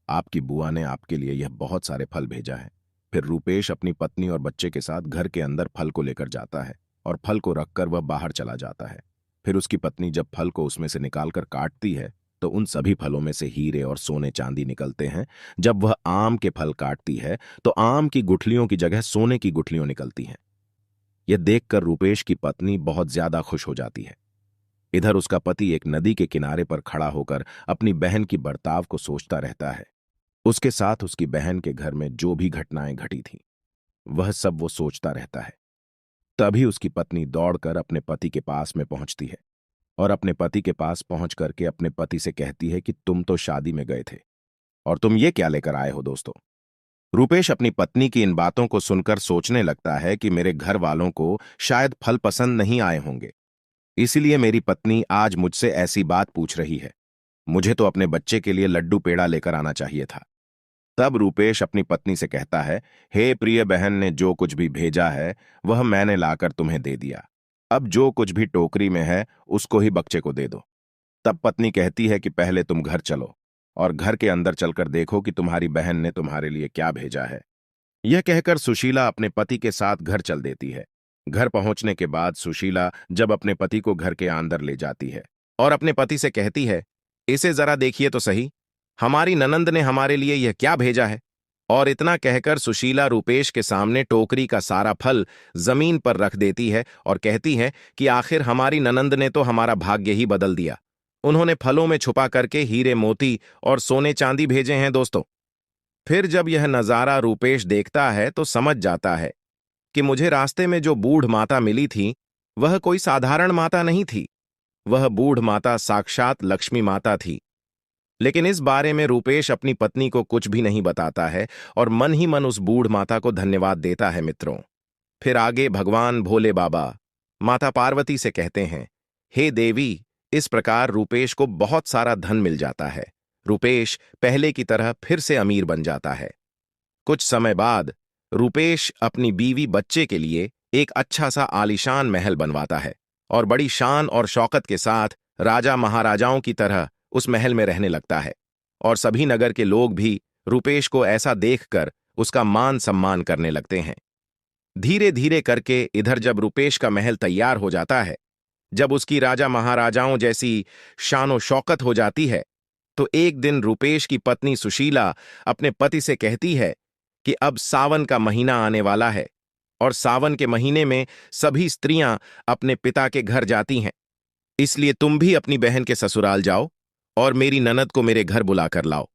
आपकी बुआ ने आपके लिए यह बहुत सारे फल भेजा है। फिर रूपेश अपनी पत्नी और बच्चे के साथ घर के अंदर फल को लेकर जाता है और फल को रखकर वह बाहर चला जाता है। फिर उसकी पत्नी जब फल को उसमें से निकालकर काटती है तो उन सभी फलों में से हीरे और सोने चांदी निकलते हैं। जब वह आम के फल काटती है तो आम की गुठलियों की जगह सोने की गुठलियों निकलती हैं। यह देखकर रूपेश की पत्नी बहुत ज्यादा खुश हो जाती है। इधर उसका पति एक नदी के किनारे पर खड़ा होकर अपनी बहन की बर्ताव को सोचता रहता है। उसके साथ उसकी बहन के घर में जो भी घटनाएं घटी थीं, वह सब वो सोचता रहता है। तभी उसकी पत्नी दौड़कर अपने पति के पास में पहुंचती है और अपने पति के पास पहुंच करके अपने पति से कहती है कि तुम तो शादी में गए थे और तुम ये क्या लेकर आए हो दोस्तों। रूपेश अपनी पत्नी की इन बातों को सुनकर सोचने लगता है कि मेरे घर वालों को शायद फल पसंद नहीं आए होंगे, इसीलिए मेरी पत्नी आज मुझसे ऐसी बात पूछ रही है। मुझे तो अपने बच्चे के लिए लड्डू पेड़ा लेकर आना चाहिए था। तब रूपेश अपनी पत्नी से कहता है, हे प्रिय बहन ने जो कुछ भी भेजा है वह मैंने लाकर तुम्हें दे दिया। अब जो कुछ भी टोकरी में है उसको ही बच्चे को दे दो। तब पत्नी कहती है कि पहले तुम घर चलो और घर के अंदर चलकर देखो कि तुम्हारी बहन ने तुम्हारे लिए क्या भेजा है। यह कहकर सुशीला अपने पति के साथ घर चल देती है। घर पहुंचने के बाद सुशीला जब अपने पति को घर के अंदर ले जाती है और अपने पति से कहती है, इसे जरा देखिए तो सही, हमारी ननंद ने हमारे लिए यह क्या भेजा है। और इतना कहकर सुशीला रूपेश के सामने टोकरी का सारा फल जमीन पर रख देती है और कहती है कि आखिर हमारी ननंद ने तो हमारा भाग्य ही बदल दिया। उन्होंने फलों में छुपा करके हीरे मोती और सोने चांदी भेजे हैं दोस्तों। फिर जब यह नजारा रूपेश देखता है तो समझ जाता है कि मुझे रास्ते में जो बूढ़ माता मिली थी वह कोई साधारण माता नहीं थी, वह बूढ़ माता साक्षात लक्ष्मी माता थी। लेकिन इस बारे में रूपेश अपनी पत्नी को कुछ भी नहीं बताता है और मन ही मन उस बूढ़ माता को धन्यवाद देता है मित्रों। फिर आगे भगवान भोले बाबा माता पार्वती से कहते हैं, हे देवी, इस प्रकार रूपेश को बहुत सारा धन मिल जाता है। रूपेश पहले की तरह फिर से अमीर बन जाता है। कुछ समय बाद रूपेश अपनी बीवी बच्चे के लिए एक अच्छा सा आलीशान महल बनवाता है और बड़ी शान और शौकत के साथ राजा महाराजाओं की तरह उस महल में रहने लगता है। और सभी नगर के लोग भी रूपेश को ऐसा देखकर उसका मान सम्मान करने लगते हैं। धीरे धीरे करके इधर जब रूपेश का महल तैयार हो जाता है, जब उसकी राजा महाराजाओं जैसी शानो शौकत हो जाती है, तो एक दिन रूपेश की पत्नी सुशीला अपने पति से कहती है कि अब सावन का महीना आने वाला है और सावन के महीने में सभी स्त्रियां अपने पिता के घर जाती हैं, इसलिए तुम भी अपनी बहन के ससुराल जाओ और मेरी ननद को मेरे घर बुलाकर लाओ।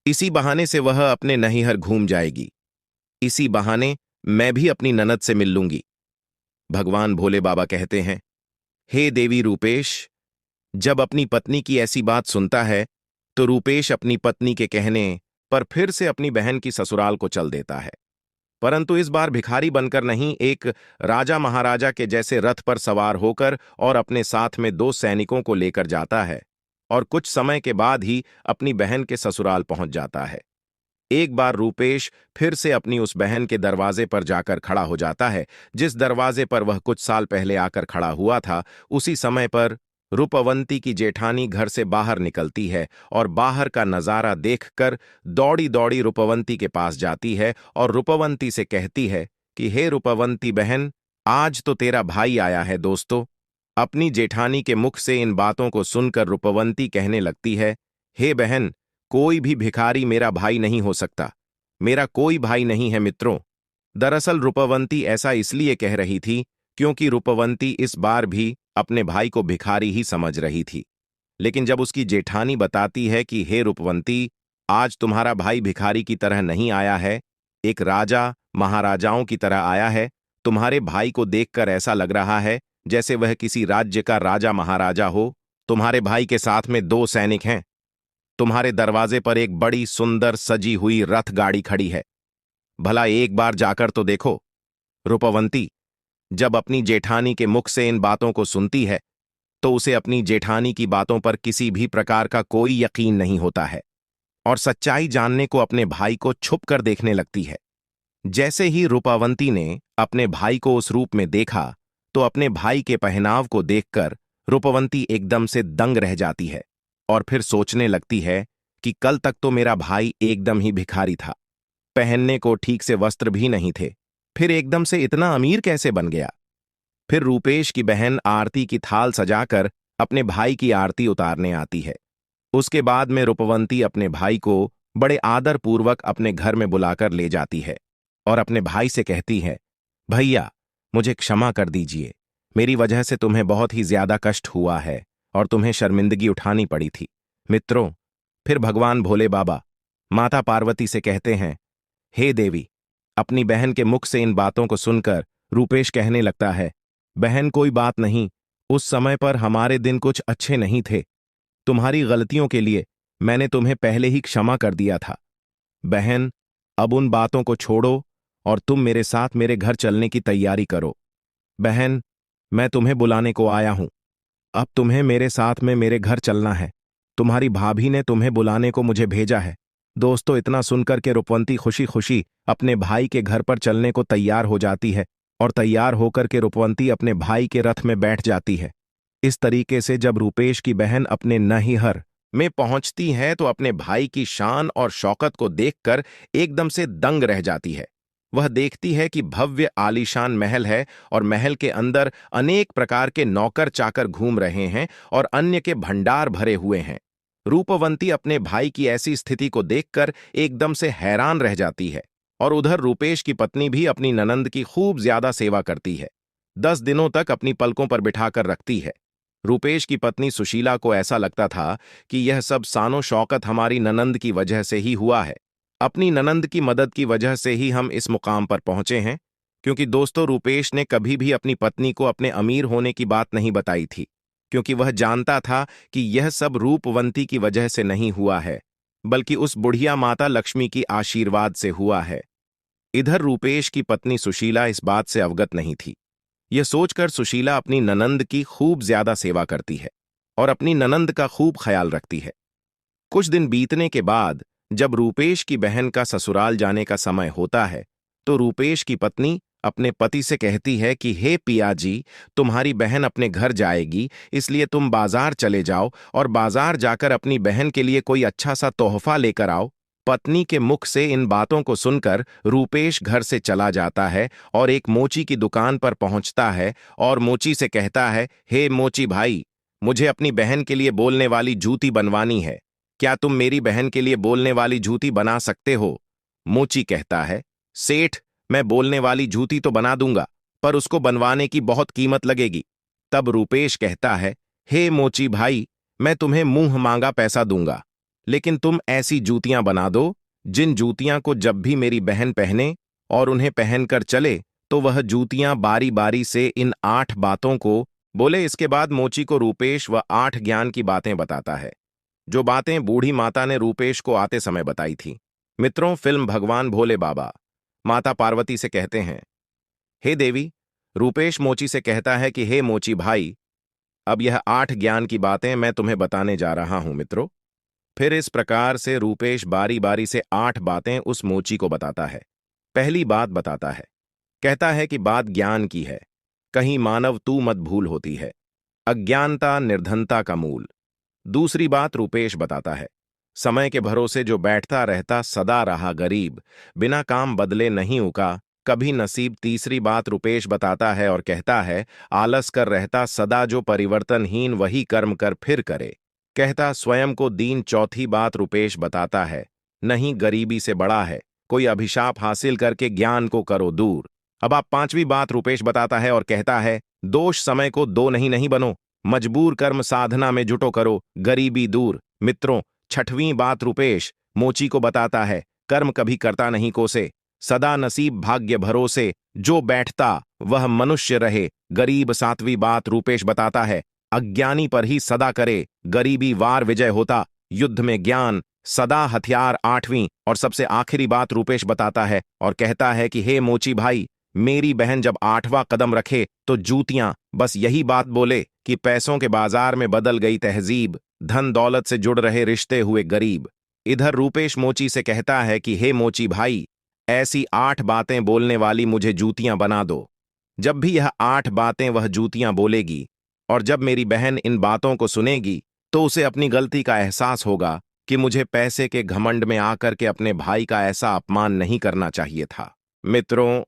इसी बहाने से वह अपने नैहर घूम जाएगी। इसी बहाने मैं भी अपनी ननद से मिल लूंगी। भगवान भोले बाबा कहते हैं, हे देवी रूपेश, जब अपनी पत्नी की ऐसी बात सुनता है तो रूपेश अपनी पत्नी के कहने पर फिर से अपनी बहन की ससुराल को चल देता है, परंतु इस बार भिखारी बनकर नहीं, एक राजा महाराजा के जैसे रथ पर सवार होकर और अपने साथ में 2 सैनिकों को लेकर जाता है और कुछ समय के बाद ही अपनी बहन के ससुराल पहुंच जाता है। एक बार रूपेश फिर से अपनी उस बहन के दरवाजे पर जाकर खड़ा हो जाता है, जिस दरवाजे पर वह कुछ साल पहले आकर खड़ा हुआ था। उसी समय पर रूपवंती की जेठानी घर से बाहर निकलती है और बाहर का नजारा देखकर दौड़ी दौड़ी रूपवंती के पास जाती है और रूपवंती से कहती है कि हे रूपवंती बहन, आज तो तेरा भाई आया है दोस्तों। अपनी जेठानी के मुख से इन बातों को सुनकर रूपवंती कहने लगती है, हे बहन, कोई भी भिखारी मेरा भाई नहीं हो सकता, मेरा कोई भाई नहीं है मित्रों। दरअसल रूपवंती ऐसा इसलिए कह रही थी क्योंकि रूपवंती इस बार भी अपने भाई को भिखारी ही समझ रही थी। लेकिन जब उसकी जेठानी बताती है कि हे रूपवंती, आज तुम्हारा भाई भिखारी की तरह नहीं आया है, एक राजा महाराजाओं की तरह आया है। तुम्हारे भाई को देखकर ऐसा लग रहा है जैसे वह किसी राज्य का राजा महाराजा हो। तुम्हारे भाई के साथ में 2 सैनिक हैं। तुम्हारे दरवाजे पर एक बड़ी सुंदर सजी हुई रथ गाड़ी खड़ी है। भला एक बार जाकर तो देखो। रूपवंती जब अपनी जेठानी के मुख से इन बातों को सुनती है तो उसे अपनी जेठानी की बातों पर किसी भी प्रकार का कोई यकीन नहीं होता है और सच्चाई जानने को अपने भाई को छुप कर देखने लगती है। जैसे ही रूपावंती ने अपने भाई को उस रूप में देखा तो अपने भाई के पहनाव को देखकर रूपवंती एकदम से दंग रह जाती है और फिर सोचने लगती है कि कल तक तो मेरा भाई एकदम ही भिखारी था, पहनने को ठीक से वस्त्र भी नहीं थे, फिर एकदम से इतना अमीर कैसे बन गया। फिर रूपेश की बहन आरती की थाल सजाकर अपने भाई की आरती उतारने आती है उसके बाद में रूपवंती अपने भाई को बड़े आदर पूर्वक अपने घर में बुलाकर ले जाती है और अपने भाई से कहती है, भैया, मुझे क्षमा कर दीजिए। मेरी वजह से तुम्हें बहुत ही ज्यादा कष्ट हुआ है और तुम्हें शर्मिंदगी उठानी पड़ी थी। मित्रों, फिर भगवान भोले बाबा माता पार्वती से कहते हैं, हे देवी। अपनी बहन के मुख से इन बातों को सुनकर रूपेश कहने लगता है, बहन कोई बात नहीं, उस समय पर हमारे दिन कुछ अच्छे नहीं थे। तुम्हारी गलतियों के लिए मैंने तुम्हें पहले ही क्षमा कर दिया था। बहन, अब उन बातों को छोड़ो और तुम मेरे साथ मेरे घर चलने की तैयारी करो। बहन, मैं तुम्हें बुलाने को आया हूं। अब तुम्हें मेरे साथ में मेरे घर चलना है। तुम्हारी भाभी ने तुम्हें बुलाने को मुझे भेजा है। दोस्तों, इतना सुनकर के रूपवंती खुशी खुशी अपने भाई के घर पर चलने को तैयार हो जाती है और तैयार होकर के रूपवंती अपने भाई के रथ में बैठ जाती है। इस तरीके से जब रूपेश की बहन अपने नैहर में पहुंचती है तो अपने भाई की शान और शौकत को देखकर एकदम से दंग रह जाती है। वह देखती है कि भव्य आलीशान महल है और महल के अंदर अनेक प्रकार के नौकर चाकर घूम रहे हैं और अन्य के भंडार भरे हुए हैं। रूपवंती अपने भाई की ऐसी स्थिति को देखकर एकदम से हैरान रह जाती है और उधर रूपेश की पत्नी भी अपनी ननंद की खूब ज्यादा सेवा करती है। 10 दिनों तक अपनी पलकों पर बिठाकर रखती है। रूपेश की पत्नी सुशीला को ऐसा लगता था कि यह सब सानो शौकत हमारी ननंद की वजह से ही हुआ है। अपनी ननंद की मदद की वजह से ही हम इस मुकाम पर पहुंचे हैं, क्योंकि दोस्तों, रूपेश ने कभी भी अपनी पत्नी को अपने अमीर होने की बात नहीं बताई थी, क्योंकि वह जानता था कि यह सब रूपवंती की वजह से नहीं हुआ है, बल्कि उस बुढ़िया माता लक्ष्मी की आशीर्वाद से हुआ है। इधर रूपेश की पत्नी सुशीला इस बात से अवगत नहीं थी। यह सोचकर सुशीला अपनी ननंद की खूब ज्यादा सेवा करती है और अपनी ननंद का खूब ख्याल रखती है। कुछ दिन बीतने के बाद जब रूपेश की बहन का ससुराल जाने का समय होता है तो रूपेश की पत्नी अपने पति से कहती है कि हे पिया जी, तुम्हारी बहन अपने घर जाएगी, इसलिए तुम बाजार चले जाओ और बाजार जाकर अपनी बहन के लिए कोई अच्छा सा तोहफा लेकर आओ। पत्नी के मुख से इन बातों को सुनकर रूपेश घर से चला जाता है और एक मोची की दुकान पर पहुंचता है और मोची से कहता है, हे मोची भाई, मुझे अपनी बहन के लिए बोलने वाली जूती बनवानी है। क्या तुम मेरी बहन के लिए बोलने वाली जूती बना सकते हो? मोची कहता है, सेठ, मैं बोलने वाली जूती तो बना दूंगा, पर उसको बनवाने की बहुत कीमत लगेगी। तब रूपेश कहता है, हे मोची भाई, मैं तुम्हें मुंह मांगा पैसा दूंगा, लेकिन तुम ऐसी जूतियां बना दो जिन जूतियां को जब भी मेरी बहन पहने और उन्हें पहनकर चले तो वह जूतियां बारी बारी से इन 8 बातों को बोले। इसके बाद मोची को रूपेश वह 8 ज्ञान की बातें बताता है, जो बातें बूढ़ी माता ने रूपेश को आते समय बताई थी। मित्रों, फिल्म भगवान भोले बाबा माता पार्वती से कहते हैं, हे देवी। रूपेश मोची से कहता है कि हे मोची भाई, अब यह 8 ज्ञान की बातें मैं तुम्हें बताने जा रहा हूं। मित्रों, फिर इस प्रकार से रूपेश बारी बारी से 8 बातें उस मोची को बताता है। पहली बात बताता है, कहता है कि बात ज्ञान की है, कहीं मानव तू मत भूल होती है, अज्ञानता निर्धनता का मूल। दूसरी बात रूपेश बताता है, समय के भरोसे जो बैठता रहता सदा रहा गरीब, बिना काम बदले नहीं उका कभी नसीब। तीसरी बात रूपेश बताता है और कहता है, आलस कर रहता सदा जो परिवर्तनहीन वही कर्म कर फिर करे, कहता स्वयं को दीन। चौथी बात रूपेश बताता है, नहीं गरीबी से बड़ा है कोई अभिशाप हासिल करके ज्ञान को करो दूर। अब आप 5वीं बात रूपेश बताता है और कहता है, दोष समय को दो नहीं बनो, मजबूर कर्म साधना में जुटो करो गरीबी दूर। मित्रों, 6वीं बात रूपेश मोची को बताता है, कर्म कभी करता नहीं कोसे, सदा नसीब भाग्य भरोसे, जो बैठता वह मनुष्य रहे गरीब। 7वीं बात रूपेश बताता है, अज्ञानी पर ही सदा करे गरीबी वार विजय होता, युद्ध में ज्ञान सदा हथियार। 8वीं और सबसे आखिरी बात रूपेश बताता है और कहता है कि हे मोची भाई, मेरी बहन जब 8वां कदम रखे तो जूतियां बस यही बात बोले कि पैसों के बाजार में बदल गई तहजीब, धन दौलत से जुड़ रहे रिश्ते हुए गरीब। इधर रूपेश मोची से कहता है कि हे मोची भाई, ऐसी 8 बातें बोलने वाली मुझे जूतियां बना दो। जब भी यह 8 बातें वह जूतियां बोलेगी और जब मेरी बहन इन बातों को सुनेगी तो उसे अपनी गलती का एहसास होगा कि मुझे पैसे के घमंड में आकर के अपने भाई का ऐसा अपमान नहीं करना चाहिए था। मित्रों,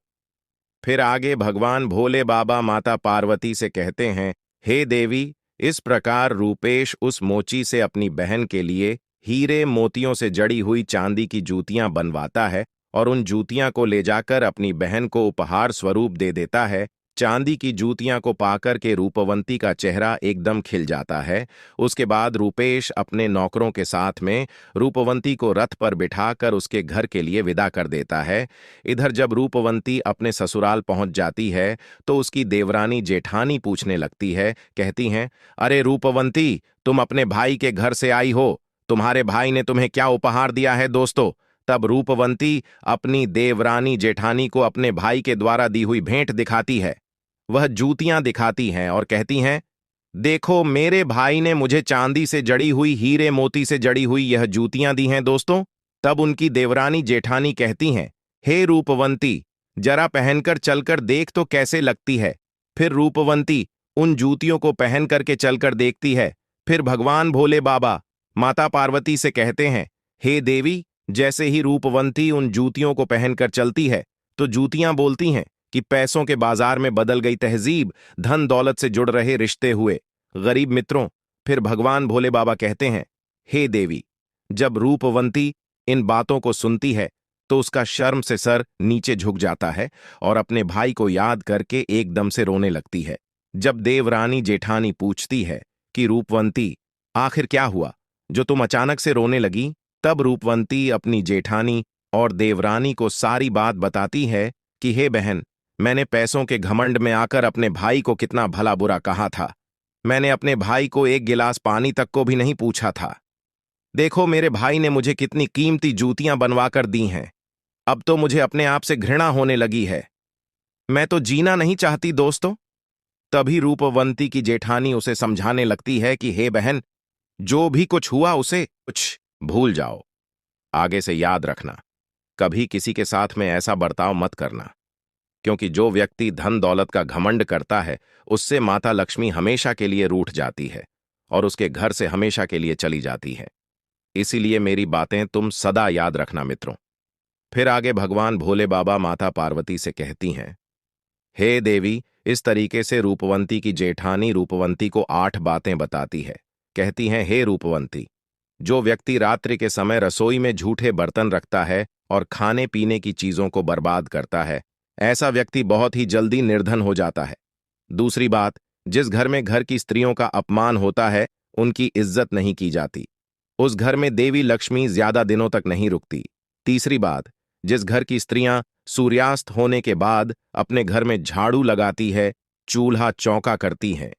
फिर आगे भगवान भोले बाबा माता पार्वती से कहते हैं, हे देवी, इस प्रकार रूपेश उस मोची से अपनी बहन के लिए हीरे मोतियों से जड़ी हुई चांदी की जूतियां बनवाता है और उन जूतियां को ले जाकर अपनी बहन को उपहार स्वरूप दे देता है। चांदी की जूतियां को पाकर के रूपवंती का चेहरा एकदम खिल जाता है। उसके बाद रूपेश अपने नौकरों के साथ में रूपवंती को रथ पर बिठाकर उसके घर के लिए विदा कर देता है। इधर जब रूपवंती अपने ससुराल पहुंच जाती है तो उसकी देवरानी जेठानी पूछने लगती है, कहती हैं, अरे रूपवंती, तुम अपने भाई के घर से आई हो, तुम्हारे भाई ने तुम्हें क्या उपहार दिया है दोस्तों। तब रूपवंती अपनी देवरानी जेठानी को अपने भाई के द्वारा दी हुई भेंट दिखाती है। वह जूतियां दिखाती हैं और कहती हैं, देखो मेरे भाई ने मुझे चांदी से जड़ी हुई हीरे मोती से जड़ी हुई यह जूतियां दी हैं दोस्तों। तब उनकी देवरानी जेठानी कहती हैं, हे रूपवंती, जरा पहनकर चलकर देख तो कैसे लगती है। फिर रूपवंती उन जूतियों को पहन करके चलकर देखती है। फिर भगवान भोले बाबा माता पार्वती से कहते हैं, हे देवी, जैसे ही रूपवंती उन जूतियों को पहनकर चलती है तो जूतियां बोलती हैं कि पैसों के बाजार में बदल गई तहजीब, धन दौलत से जुड़ रहे रिश्ते हुए गरीब मित्रों। फिर भगवान भोले बाबा कहते हैं, हे देवी, जब रूपवंती इन बातों को सुनती है तो उसका शर्म से सर नीचे झुक जाता है और अपने भाई को याद करके एकदम से रोने लगती है। जब देवरानी जेठानी पूछती है कि रूपवंती, आखिर क्या हुआ जो तुम अचानक से रोने लगी, तब रूपवंती अपनी जेठानी और देवरानी को सारी बात बताती है कि हे बहन, मैंने पैसों के घमंड में आकर अपने भाई को कितना भला बुरा कहा था। मैंने अपने भाई को एक गिलास पानी तक को भी नहीं पूछा था। देखो मेरे भाई ने मुझे कितनी कीमती जूतियां बनवा कर दी हैं। अब तो मुझे अपने आप से घृणा होने लगी है। मैं तो जीना नहीं चाहती दोस्तों। तभी रूपवंती की जेठानी उसे समझाने लगती है कि हे बहन, जो भी कुछ हुआ उसे कुछ भूल जाओ। आगे से याद रखना, कभी किसी के साथ में ऐसा बर्ताव मत करना, क्योंकि जो व्यक्ति धन दौलत का घमंड करता है उससे माता लक्ष्मी हमेशा के लिए रूठ जाती है और उसके घर से हमेशा के लिए चली जाती है। इसीलिए मेरी बातें तुम सदा याद रखना मित्रों। फिर आगे भगवान भोले बाबा माता पार्वती से कहती हैं, हे देवी, इस तरीके से रूपवंती की जेठानी रूपवंती को 8 बातें बताती है। कहती हैं, हे रूपवंती, जो व्यक्ति रात्रि के समय रसोई में झूठे बर्तन रखता है और खाने पीने की चीजों को बर्बाद करता है, ऐसा व्यक्ति बहुत ही जल्दी निर्धन हो जाता है। दूसरी बात, जिस घर में घर की स्त्रियों का अपमान होता है उनकी इज्जत नहीं की जाती, उस घर में देवी लक्ष्मी ज्यादा दिनों तक नहीं रुकती। तीसरी बात, जिस घर की स्त्रियां सूर्यास्त होने के बाद अपने घर में झाड़ू लगाती है, चूल्हा चौका करती हैं,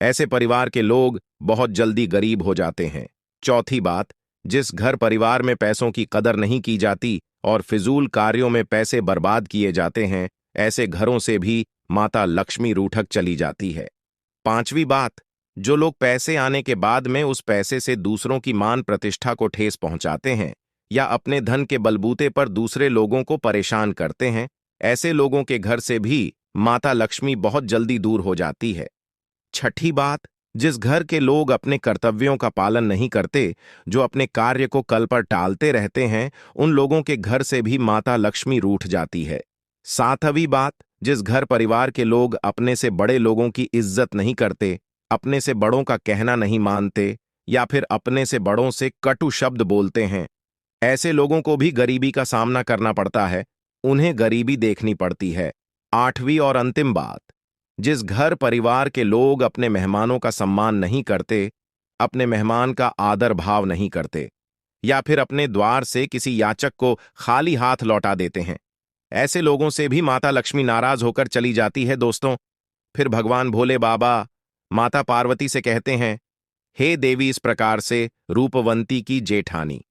ऐसे परिवार के लोग बहुत जल्दी गरीब हो जाते हैं। चौथी बात, जिस घर परिवार में पैसों की कदर नहीं की जाती और फिजूल कार्यों में पैसे बर्बाद किए जाते हैं, ऐसे घरों से भी माता लक्ष्मी रूठक चली जाती है। पांचवी बात, जो लोग पैसे आने के बाद में उस पैसे से दूसरों की मान प्रतिष्ठा को ठेस पहुंचाते हैं या अपने धन के बलबूते पर दूसरे लोगों को परेशान करते हैं, ऐसे लोगों के घर से भी माता लक्ष्मी बहुत जल्दी दूर हो जाती है। छठी बात, जिस घर के लोग अपने कर्तव्यों का पालन नहीं करते, जो अपने कार्य को कल पर टालते रहते हैं, उन लोगों के घर से भी माता लक्ष्मी रूठ जाती है। सातवीं बात, जिस घर परिवार के लोग अपने से बड़े लोगों की इज्जत नहीं करते, अपने से बड़ों का कहना नहीं मानते या फिर अपने से बड़ों से कटु शब्द बोलते हैं, ऐसे लोगों को भी गरीबी का सामना करना पड़ता है, उन्हें गरीबी देखनी पड़ती है। आठवीं और अंतिम बात, जिस घर परिवार के लोग अपने मेहमानों का सम्मान नहीं करते, अपने मेहमान का आदर भाव नहीं करते या फिर अपने द्वार से किसी याचक को खाली हाथ लौटा देते हैं, ऐसे लोगों से भी माता लक्ष्मी नाराज होकर चली जाती है दोस्तों। फिर भगवान भोले बाबा माता पार्वती से कहते हैं, हे देवी, इस प्रकार से रूपवंती की जेठानी